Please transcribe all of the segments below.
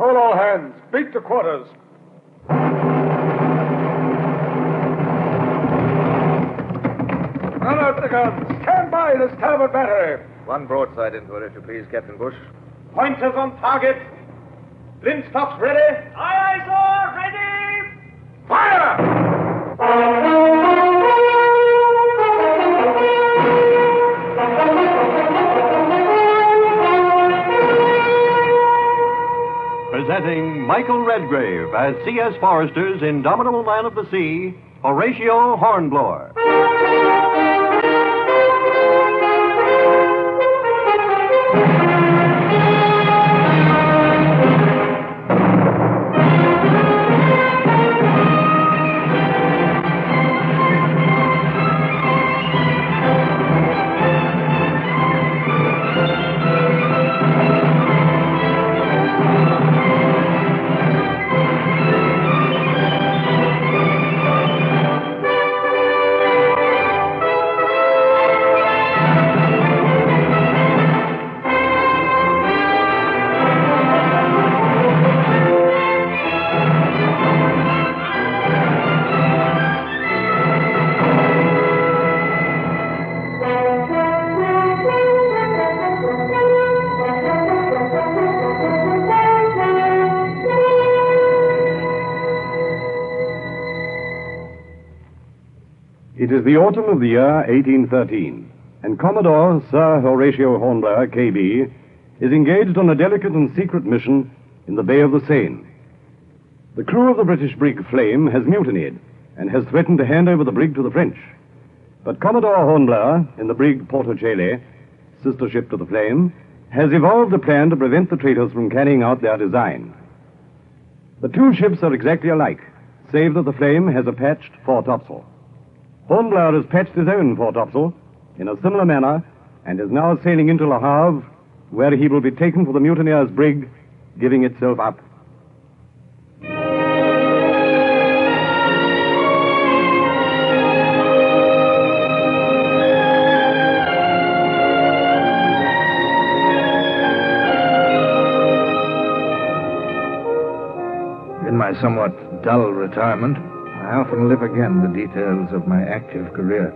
Call all hands. Beat to quarters. Run out the guns. Stand by the starboard battery. One broadside into it, if you please, Captain Bush. Pointers on target. Linstocks ready. Aye, aye, sir. Ready. Fire! Presenting Michael Redgrave as C.S. Forrester's indomitable man of the sea, Horatio Hornblower. It is the autumn of the year 1813, and Commodore Sir Horatio Hornblower, K.B., is engaged on a delicate and secret mission in the Bay of the Seine. The crew of the British brig Flame has mutinied and has threatened to hand over the brig to the French. But Commodore Hornblower, in the brig Porto-Cele, sister ship to the Flame, has evolved a plan to prevent the traitors from carrying out their design. The two ships are exactly alike, save that the Flame has a patched foretopsail. Hornblower has patched his own foretopsail in a similar manner and is now sailing into Le Havre, where he will be taken for the mutineers' brig, giving itself up. In my somewhat dull retirement, I often live again the details of my active career.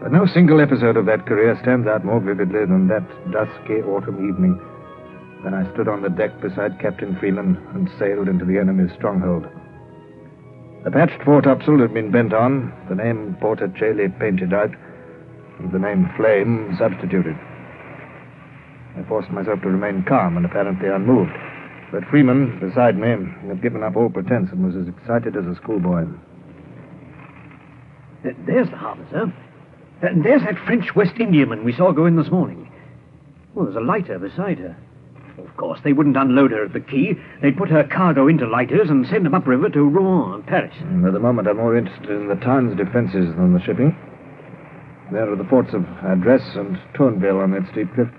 But no single episode of that career stands out more vividly than that dusky autumn evening when I stood on the deck beside Captain Freeman and sailed into the enemy's stronghold. The patched foretopsail had been bent on, the name Porto-Cele painted out, and the name Flame substituted. I forced myself to remain calm and apparently unmoved. But Freeman, beside me, had given up all pretense and was as excited as a schoolboy. There's the harbour, sir. And there's that French West Indiaman we saw go in this morning. Well, there's a lighter beside her. Of course, they wouldn't unload her at the quay. They'd put her cargo into lighters and send them upriver to Rouen and Paris. At the moment, I'm more interested in the town's defenses than the shipping. There are the forts of Adresse and Tourneville on that steep cliff.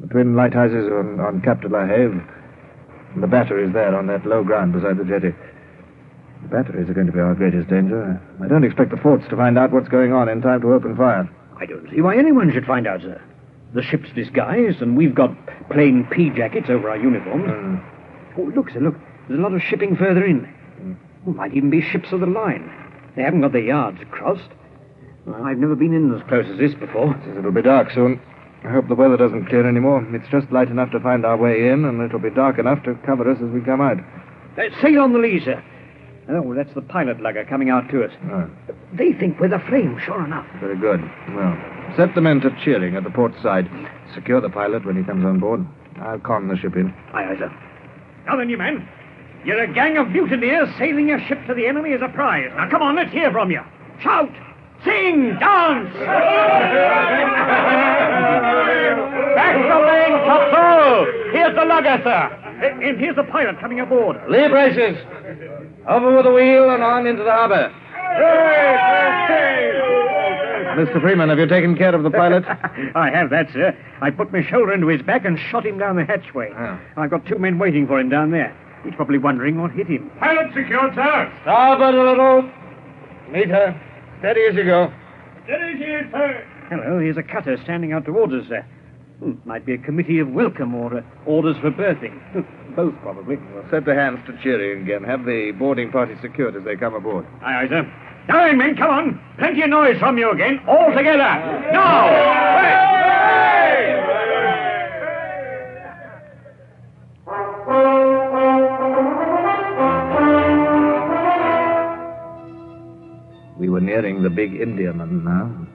The twin lighthouses on Cap de la Heve, and the batteries there on that low ground beside the jetty. The batteries are going to be our greatest danger. I don't expect the forts to find out what's going on in time to open fire. I don't see why anyone should find out, sir. The ship's disguised, and we've got plain pea jackets over our uniforms. Oh, look, sir, look. There's a lot of shipping further in. Well, might even be ships of the line. They haven't got their yards crossed. Well, I've never been in as close as this before. It'll be dark soon. I hope the weather doesn't clear anymore. It's just light enough to find our way in, and it'll be dark enough to cover us as we come out. Sail on the lee, sir. Oh, that's the pilot lugger coming out to us. Oh. They think we're the Flame, sure enough. Very good. Well, set the men to cheering at the port side. Secure the pilot when he comes on board. I'll con the ship in. Aye, aye, sir. Now then, you men. You're a gang of mutineers sailing your ship to the enemy as a prize. Now, come on, let's hear from you. Shout! Sing! Dance! Back the main topsail! Here's the lugger, sir. And here's the pilot coming aboard. Lee braces! Over with the wheel and on into the harbor. Mr. Freeman, have you taken care of the pilot? I have that, sir. I put my shoulder into his back and shot him down the hatchway. Oh. I've got two men waiting for him down there. He's probably wondering what hit him. Pilot secured, sir. Starboard a little. Meet her. Steady as you go. Steady, sir. Hello, here's a cutter standing out towards us, sir. Might be a committee of welcome or orders for berthing. Both, probably. We'll set the hands to cheering again. Have the boarding party secured as they come aboard. Aye, aye, sir. Now then, men, come on. Plenty of noise from you again. All together. Now! We were nearing the big Indiaman now.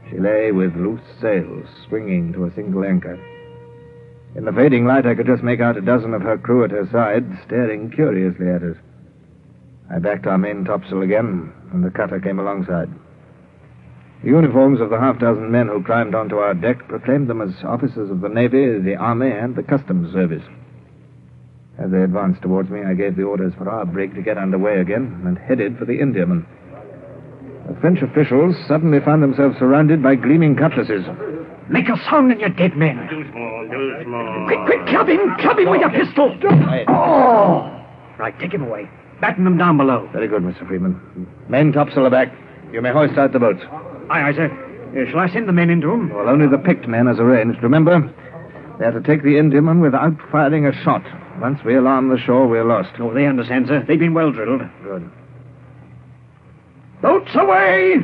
She lay with loose sails, swinging to a single anchor. In the fading light, I could just make out a dozen of her crew at her side, staring curiously at us. I backed our main topsail again, and the cutter came alongside. The uniforms of the half-dozen men who climbed onto our deck proclaimed them as officers of the Navy, the Army, and the Customs Service. As they advanced towards me, I gave the orders for our brig to get under way again and headed for the Indiaman. The French officials suddenly found themselves surrounded by gleaming cutlasses. Make a sound in your dead men. Do small. Quick, club him with your pistol. Oh! Right, take him away. Batten them down below. Very good, Mr. Freeman. Main topsail aback. You may hoist out the boats. Aye, sir. Shall I send the men into them? Well, only the picked men as arranged. Remember, they are to take the Indiaman without firing a shot. Once we alarm the shore, we're lost. Oh, they understand, sir. They've been well drilled. Good. Boats away!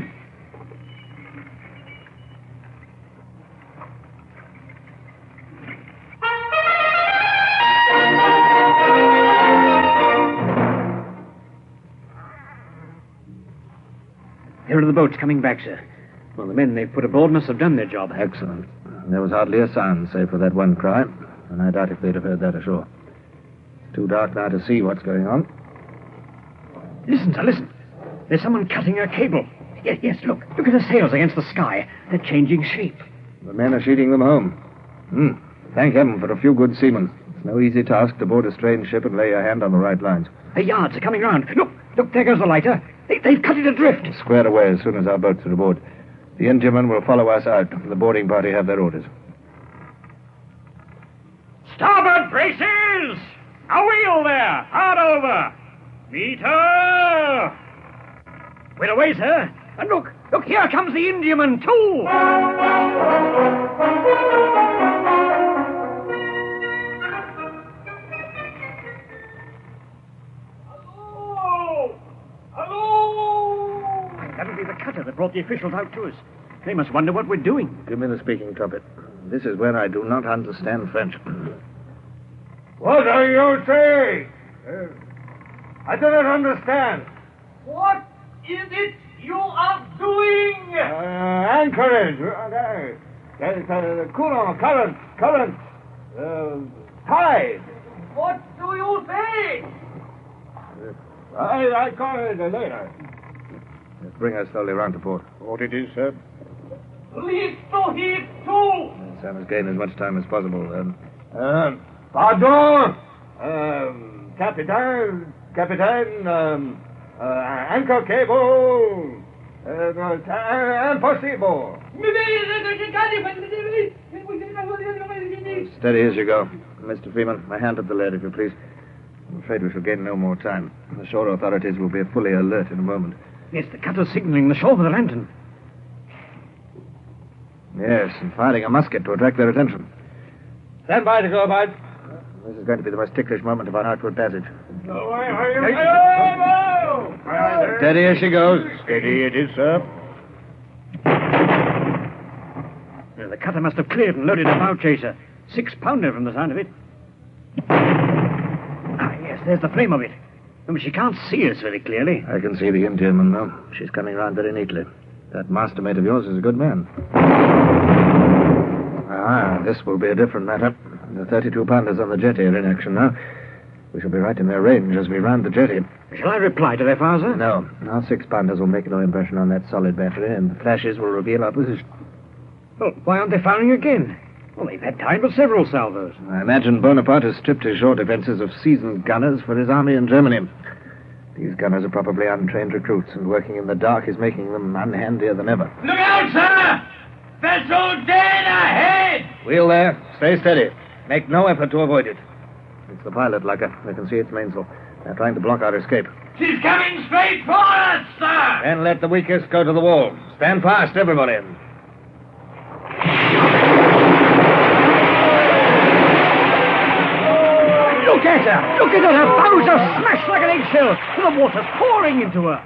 Here are the boats coming back, sir. Well, the men they've put aboard must have done their job. Excellent. There was hardly a sound, save for that one cry, and I doubt if they'd have heard that ashore. It's too dark now to see what's going on. Listen, sir, listen. There's someone cutting a cable. Yes, look. Look at the sails against the sky. They're changing shape. The men are sheeting them home. Thank heaven for a few good seamen. It's no easy task to board a strange ship and lay your hand on the right lines. The yards are coming round. Look, there goes the lighter. They've cut it adrift. Square away as soon as our boats are aboard. The Indiaman will follow us out. The boarding party have their orders. Starboard braces! A wheel there! Hard over! Meter! We're away, sir. And look, here comes the Indiaman, too. Hello! That'll be the cutter that brought the officials out to us. They must wonder what we're doing. Give me the speaking trumpet. This is where I do not understand French. What are you saying? I do not understand. What is it you are doing? Anchorage. Current. Tide. What do you say? I call it later. Let's bring us slowly round to port. What it is, sir? Please to heave to. Sam has gained as much time as possible. Pardon. Captain, anchor cable, impossible. Steady as you go. Mr. Freeman, my hand at the lead, if you please. I'm afraid we shall gain no more time. The shore authorities will be fully alert in a moment. Yes, the cutter's signaling the shore with a lantern. Yes, and firing a musket to attract their attention. Stand by to go about. This is going to be the most ticklish moment of our outward passage. Steady as she goes. Steady it is, sir. The cutter must have cleared and loaded a bow chaser. 6-pounder from the sound of it. Yes, there's the flame of it. But she can't see us very clearly. I can see the Indiaman, though. She's coming round very neatly. That mastermate of yours is a good man. This will be a different matter. The 32-pounders on the jetty are in action now. We shall be right in their range as we round the jetty. Shall I reply to their fire, sir? No. Our 6-pounders will make no impression on that solid battery, and the flashes will reveal our position. Well, why aren't they firing again? Well, they've had time for several salvos. I imagine Bonaparte has stripped his shore defenses of seasoned gunners for his army in Germany. These gunners are probably untrained recruits, and working in the dark is making them unhandier than ever. Look out, sir! Vessel dead ahead! Wheel there. Stay steady. Make no effort to avoid it. It's the pilot, Lugger. I can see its mainsail. They're trying to block our escape. She's coming straight for us, sir! Then let the weakest go to the wall. Stand fast, everybody. at her! Look at her! Her bows are smashed like an eggshell! The water's pouring into her!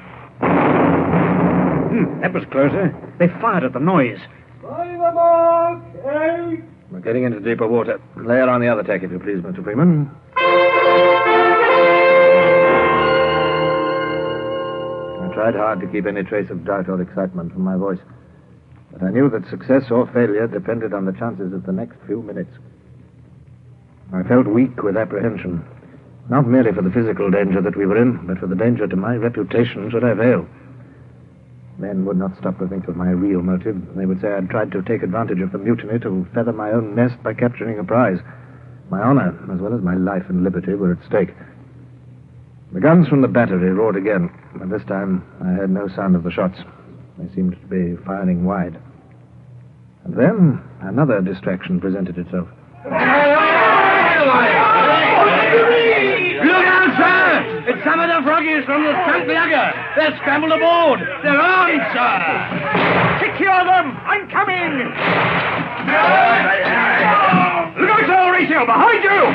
That was closer. They fired at the noise. By the mark, 8. We're getting into deeper water. Lay her on the other tack, if you please, Mr. Freeman. I tried hard to keep any trace of doubt or excitement from my voice, but I knew that success or failure depended on the chances of the next few minutes. I felt weak with apprehension, not merely for the physical danger that we were in, but for the danger to my reputation should I fail. Men would not stop to think of my real motive. They would say I'd tried to take advantage of the mutiny to feather my own nest by capturing a prize. My honor, as well as my life and liberty, were at stake. The guns from the battery roared again, but this time I heard no sound of the shots. They seemed to be firing wide. And then another distraction presented itself. Look out, sir! It's some of the froggies from the St. Lugger. They're scrambled aboard. They're armed, sir. Secure them! I'm coming! Look out, Sir Horatio! Behind you!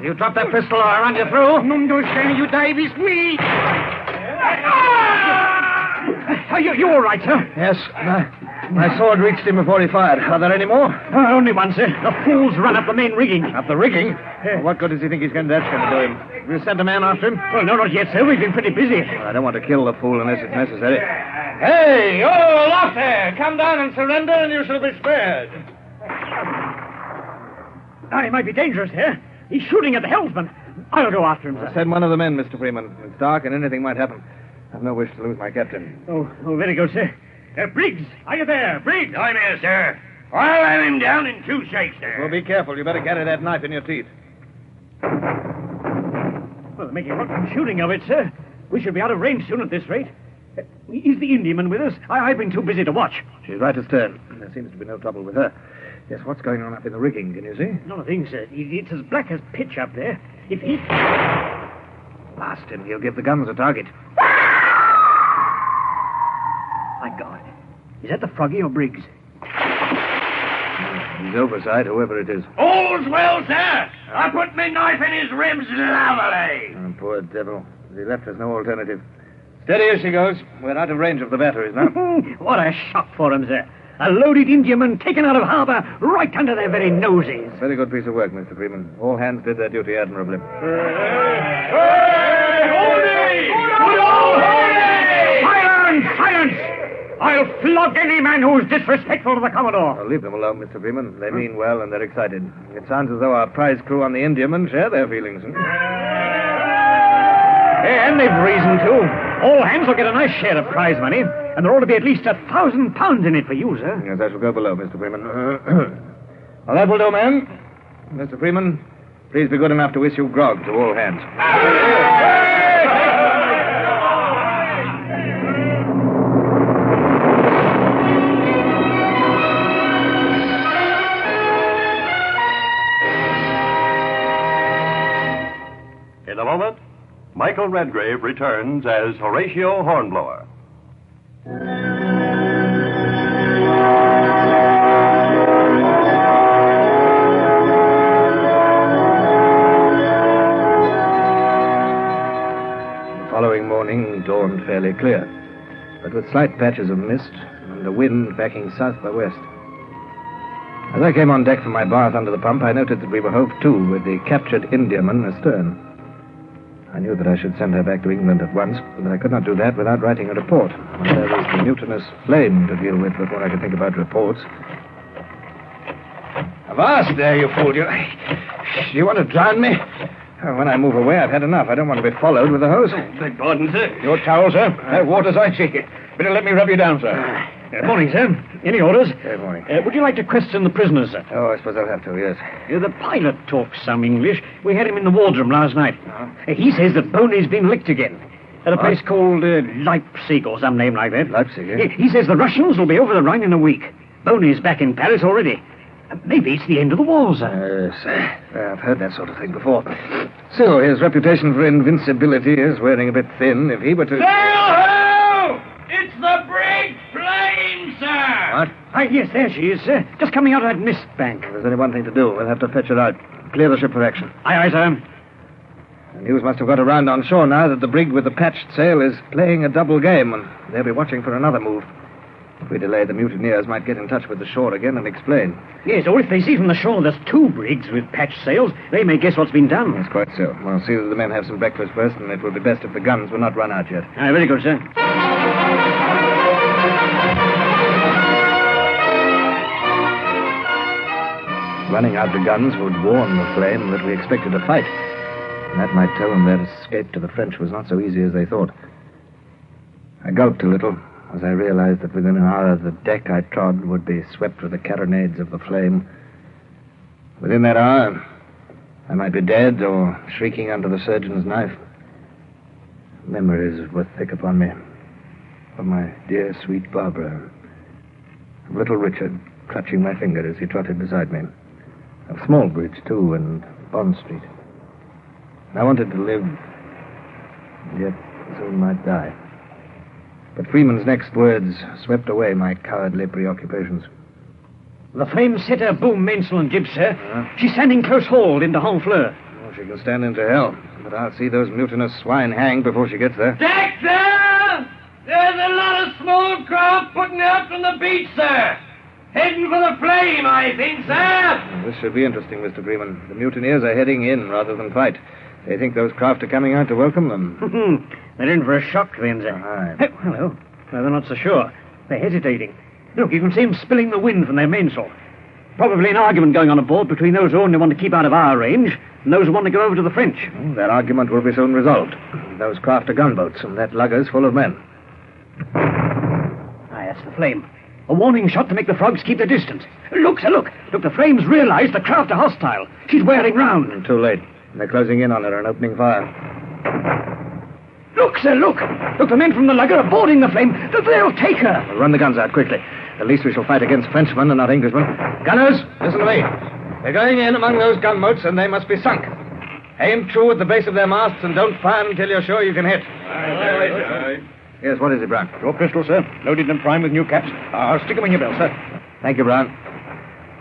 You dropped that pistol or I'll run you through. No, shame you, Dave. It's me. Are you all right, sir? Yes, my sword reached him before he fired. Are there any more? Only one, sir. The fool's run up the main rigging. Up the rigging? Well, what good does he think that's going to do him? Have you sent a man after him? Well, no, not yet, sir. We've been pretty busy. Well, I don't want to kill the fool unless it's necessary. Hey, you aloft there. Come down and surrender and you shall be spared. He might be dangerous here. He's shooting at the helmsman. I'll go after him, sir. Send one of the men, Mr. Freeman. It's dark and anything might happen. I've no wish to lose my captain. Oh, very good, sir. Briggs, are you there? Briggs? I'm here, sir. I'll have him down in 2 shakes there. Well, be careful. You better carry that knife in your teeth. Well, they're making rotten shooting of it, sir. We should be out of range soon at this rate. Is the Indiaman with us? I've been too busy to watch. She's right astern. There seems to be no trouble with her. Yes, what's going on up in the rigging, can you see? Not a thing, sir. It's as black as pitch up there. If he... Blast him. He'll give the guns a target. My God. Is that the Froggy or Briggs? He's overside, whoever it is. All's well, sir. I put my knife in his ribs lovely. Oh, poor devil. He left us no alternative. Steady as she goes. We're out of range of the batteries now. What a shock for him, sir. A loaded Indiaman taken out of harbour right under their very noses. Very good piece of work, Mr. Freeman. All hands did their duty admirably. Silence! I'll flog any man who's disrespectful to the Commodore. Leave them alone, Mr. Freeman. They mean well and they're excited. It sounds as though our prize crew on the Indiaman share their feelings. And they've reason to. All hands will get a nice share of prize money, and there ought to be at least £1,000 in it for you, sir. Yes, I shall go below, Mr. Freeman. Well, that will do, man. Mr. Freeman, please be good enough to issue grog to all hands. In a moment, Michael Redgrave returns as Horatio Hornblower. The following morning dawned fairly clear, but with slight patches of mist and the wind backing south by west. As I came on deck from my bath under the pump, I noted that we were hove to with the captured Indiaman astern. I knew that I should send her back to England at once, but I could not do that without writing a report. There was the mutinous flame to deal with before I could think about reports. Avast there, you fool. Do you want to drown me? When I move away, I've had enough. I don't want to be followed with a hose. Beg pardon, sir. Your towel, sir. That water's icy. Better let me rub you down, sir. Morning, sir. Any orders? Good morning. Would you like to question the prisoners, sir? Oh, I suppose I'll have to, yes. The pilot talks some English. We had him in the wardroom last night. He says that Boney's been licked again. At a place called Leipzig or some name like that. Leipzig, eh? He says the Russians will be over the Rhine in a week. Boney's back in Paris already. Maybe it's the end of the war, sir. Yes, I've heard that sort of thing before. So, his reputation for invincibility is wearing a bit thin. If he were to... Sail-ho! It's the brig Flame, sir! What? Yes, there she is, sir. Just coming out of that mist bank. There's only one thing to do. We'll have to fetch her out. Clear the ship for action. Aye, sir. News must have got around on shore now that the brig with the patched sail is playing a double game, and they'll be watching for another move. If we delay, the mutineers might get in touch with the shore again and explain. Yes, or if they see from the shore there's 2 brigs with patched sails, they may guess what's been done. Yes, quite so. We'll see that the men have some breakfast first, and it will be best if the guns will not run out yet. Aye, very good, sir. Running out the guns would warn the flame that we expected a fight. And that might tell them their escape to the French was not so easy as they thought. I gulped a little as I realized that within an hour the deck I trod would be swept with the carronades of the flame. Within that hour, I might be dead or shrieking under the surgeon's knife. Memories were thick upon me of my dear, sweet Barbara, of little Richard clutching my finger as he trotted beside me, of Smallbridge, too, and Bond Street. I wanted to live, yet soon might die. But Freeman's next words swept away my cowardly preoccupations. The flame set her boom mainsail and jib, sir. She's standing close hauled into Honfleur. Oh, she can stand into hell, but I'll see those mutinous swine hanged before she gets there. Deck, sir! There's a lot of small craft putting out from the beach, sir. Heading for the flame, I think, sir. This should be interesting, Mr. Freeman. The mutineers are heading in rather than fight. They think those craft are coming out to welcome them. They're in for a shock, then, sir. Aye. Hey, hello. No, they're not so sure. They're hesitating. Look, you can see them spilling the wind from their mainsail. Probably an argument going on aboard between those who only want to keep out of our range and those who want to go over to the French. Oh, that argument will be soon resolved. Those craft are gunboats, and that lugger's full of men. Aye, that's the flame. A warning shot to make the frogs keep their distance. Look, sir, look. Look, the flames realize the craft are hostile. She's wearing round. Too late. They're closing in on her and opening fire. Look, sir, look. Look, the men from the lugger are boarding the flame. They'll take her. We'll run the guns out quickly. At least we shall fight against Frenchmen and not Englishmen. Gunners, listen to me. They're going in among those gunboats, and they must be sunk. Aim true at the base of their masts, and don't fire until you're sure you can hit. Yes, what is it, Brown? Your pistol, sir. Loaded and primed with new caps. I'll stick them in your belt, sir. Thank you, Brown.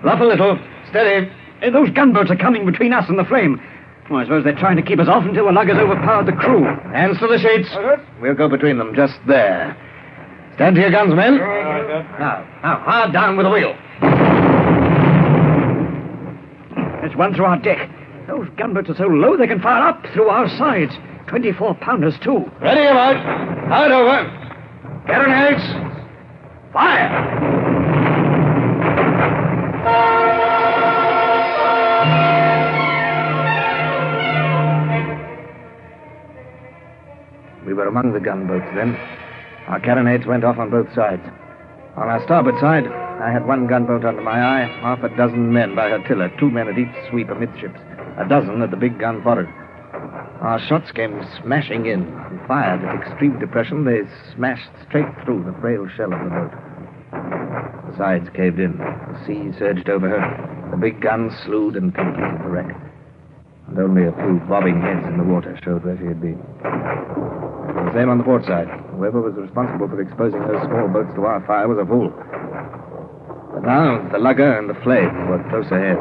Luff a little. Steady. Those gunboats are coming between us and the flame. Well, I suppose they're trying to keep us off until the lugger's overpowered the crew. Hands to the sheets. We'll go between them, just there. Stand to your guns, men. Now, hard down with the wheel. There's one through our deck. Those gunboats are so low they can fire up through our sides. 24-pounders, too. Ready about. Hard over. Carronades. Fire! We were among the gunboats then. Our carronades went off on both sides. On our starboard side, I had one gunboat under my eye, half a dozen men by her tiller, 2 men at each sweep amidships, a dozen at the big gun forward. Our shots came smashing in, and fired at extreme depression. They smashed straight through the frail shell of the boat. The sides caved in. The sea surged over her. The big guns slewed and completed the wreck. And only a few bobbing heads in the water showed where she had been. The same on the port side. Whoever was responsible for exposing those small boats to our fire was a fool. But now, the lugger and the flame were close ahead.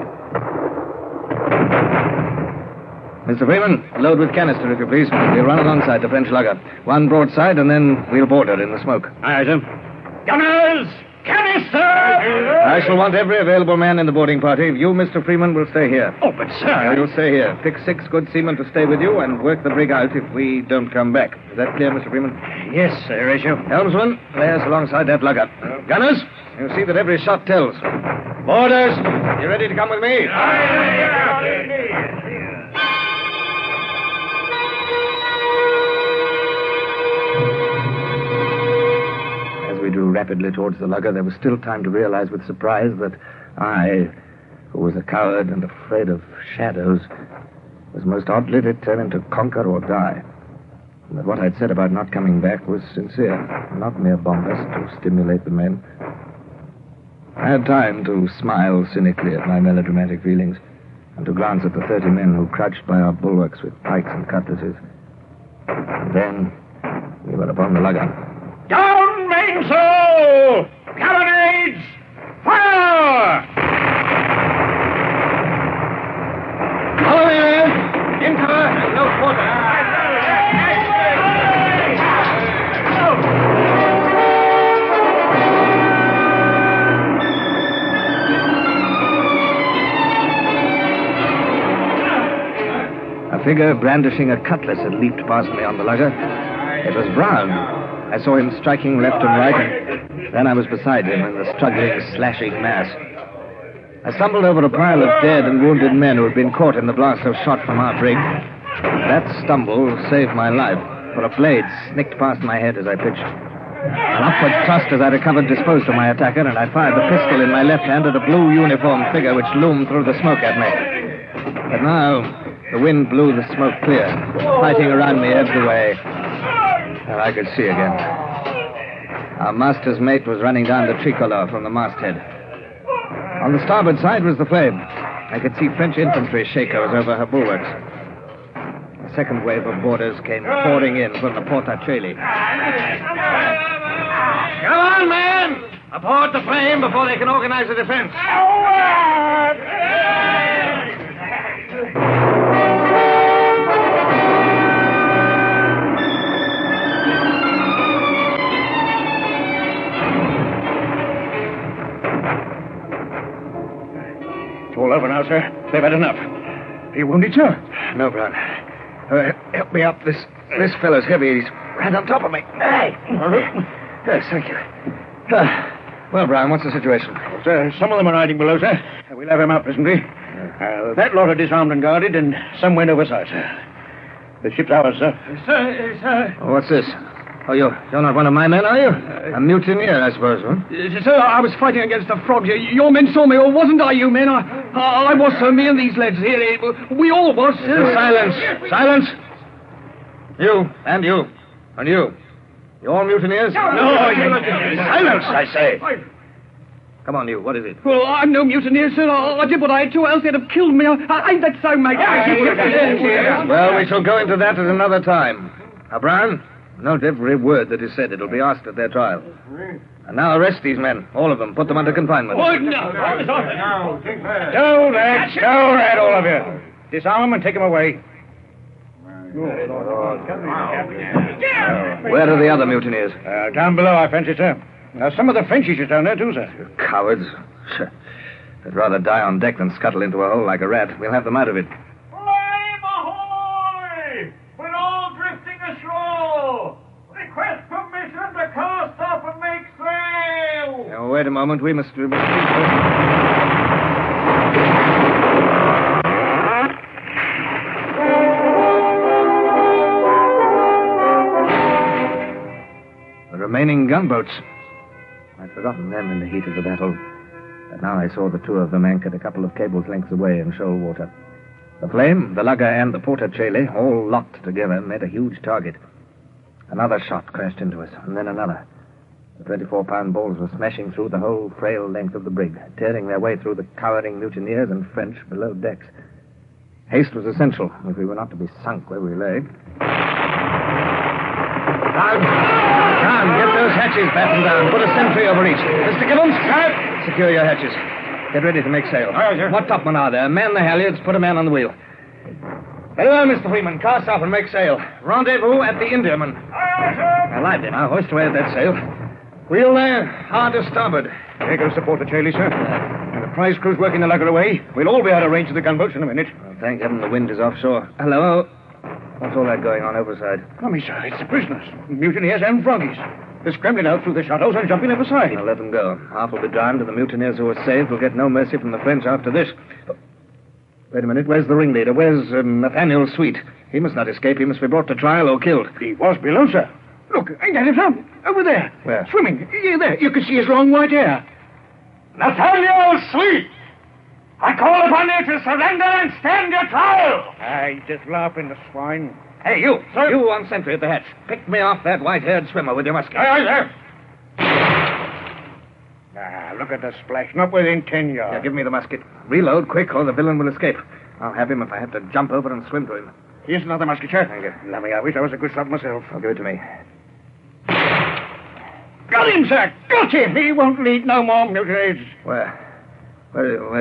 Mr. Freeman, load with canister, if you please. We'll run alongside the French lugger. One broadside, and then we'll board her in the smoke. Aye, sir. Gunners! Canister! I shall want every available man in the boarding party. You, Mr. Freeman, will stay here. Oh, but, sir... You'll stay here. Pick 6 good seamen to stay with you and work the brig out if we don't come back. Is that clear, Mr. Freeman? Yes, sir, Horatio. Helmsman, lay us alongside that lugger. Gunners, you see that every shot tells. Boarders, you ready to come with me? As we drew rapidly towards the lugger, there was still time to realize with surprise that I, who was a coward and afraid of shadows, was most oddly determined to conquer or die. And that what I'd said about not coming back was sincere, not mere bombast to stimulate the men. I had time to smile cynically at my melodramatic feelings and to glance at the 30 men who crouched by our bulwarks with pikes and cutlasses. And then we were upon the lugger. Down mainsail! Carronades! Fire! Follow me, men! In cover and no quarter. figure brandishing a cutlass had leaped past me on the lugger. It was Brown. I saw him striking left and right, and then I was beside him in the struggling, slashing mass. I stumbled over a pile of dead and wounded men who had been caught in the blast of shot from our brig. That stumble saved my life, for a blade snicked past my head as I pitched. An upward thrust as I recovered disposed of my attacker, and I fired the pistol in my left hand at a blue uniformed figure which loomed through the smoke at me. But now, the wind blew the smoke clear. Fighting around me ebbed away, and I could see again. Our master's mate was running down the tricolor from the masthead. On the starboard side was the Flame. I could see French infantry shakos over her bulwarks. A second wave of boarders came pouring in from the Portacelli. Come on, men! Aboard the Flame before they can organize a defense. It's all over now, sir. They've had enough. Are you wounded, sir? No, Brown. Help me up. This fellow's heavy. He's right on top of me. Hey! Yes, thank you. Well, Brown, what's the situation? Sir, some of them are hiding below, sir. We'll have him out presently. That lot are disarmed and guarded, and some went overside, sir. The ship's ours, sir. Sir. Oh, what's this? Oh, you're not one of my men, are you? A mutineer, I suppose, huh? Sir, I was fighting against the frogs. Your men saw me, or wasn't I, you men? I was, sir. Me and these lads here. We all was, sir. Silence! Silence! You, and you, and you. You all mutineers? No, silence, I say. Come on, you. What is it? Well, I'm no mutineer, sir. I did what I had to, else they'd have killed me. Ain't that so, mate? Well, we shall go into that at another time. Now, Brown, note every word that is said. It'll be asked at their trial. And now arrest these men, all of them. Put them under confinement. Oh, no. Go, lads. Go, lad, all of you. Disarm them and take them away. Where are the other mutineers? Down below, I fancy, sir. Some of the Frenchies are down there, too, sir. You cowards. They'd rather die on deck than scuttle into a hole like a rat. We'll have them out of it. Flame ahoy! We're all drifting ashore. Request permission to cast off and make sail. Now, wait a moment. We must... The remaining gunboats. I'd forgotten them in the heat of the battle. But now I saw the two of them anchored a couple of cables' lengths away in shoal water. The Flame, the lugger, and the Portacelli, all locked together, met a huge target. Another shot crashed into us, and then another. The 24-pound balls were smashing through the whole frail length of the brig, tearing their way through the cowering mutineers and French below decks. Haste was essential if we were not to be sunk where we lay. Down, get those hatches battened down. Put a sentry over each. Mr. Gibbons? Secure your hatches. Get ready to make sail. Aye, sir. What topmen are there? Man the halyards, put a man on the wheel. Very well, Mr. Freeman. Cast off and make sail. Rendezvous at the Indiaman. Now, lively now. Hoist away at that sail. Wheel there, hard to starboard. There goes the Portacelli, sir. And the prize crew's working the lugger away. We'll all be out of range of the gunboats in a minute. Well, thank heaven the wind is offshore. Hello? What's all that going on overside? Come, sir, it's the prisoners. Mutineers and froggies. They're scrambling out through the shuttles and jumping overside. Now, let them go. Half will be drowned, and the mutineers who are saved will get no mercy from the French after this. Wait a minute. Where's the ringleader? Where's Nathaniel Sweet? He must not escape. He must be brought to trial or killed. He was below, sir. Look, ain't that him, sir? Over there. Where? Swimming. Yeah, there. You can see his long white hair. Nathaniel Sweet! I call upon you to surrender and stand your trial. He's just laughing, the swine. Hey, you! Sir? You on sentry at the hatch. Pick me off that white-haired swimmer with your musket. Aye, sir. Look at the splash. Not within 10 yards. Yeah, give me the musket. Reload quick, or the villain will escape. I'll have him if I have to jump over and swim to him. Here's another musket, sir. Thank you. Lummy, I wish I was a good shot myself. I'll give it to me. Got him, sir. Got him. He won't lead no more mutineers. Where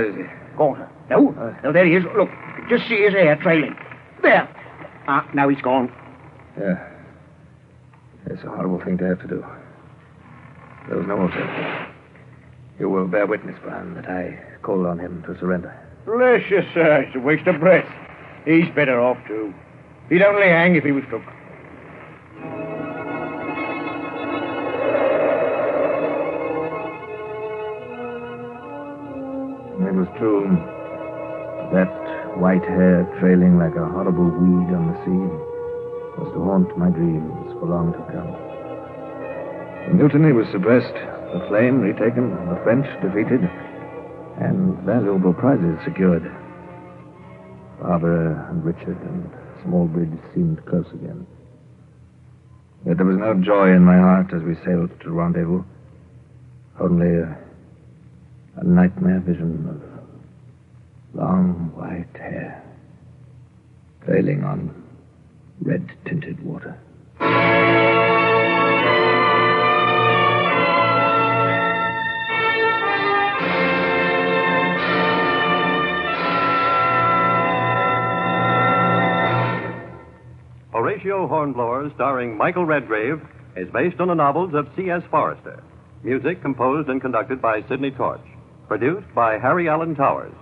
is he? Go on, sir. No, there he is. Look, just see his hair trailing. There. Now he's gone. Yeah. It's a horrible thing to have to do. There was no alternative. You will bear witness, Brown, that I called on him to surrender. Bless you, sir. It's a waste of breath. He's better off, too. He'd only hang if he was took. It was true. That white hair trailing like a horrible weed on the sea was to haunt my dreams for long to come. The mutiny was suppressed, the flame retaken, the French defeated, and valuable prizes secured. Barbara and Richard and Smallbridge seemed close again. Yet there was no joy in my heart as we sailed to rendezvous. Only a nightmare vision of long white hair trailing on red-tinted water. Horatio Hornblower, starring Michael Redgrave, is based on the novels of C.S. Forester. Music composed and conducted by Sidney Torch. Produced by Harry Allen Towers.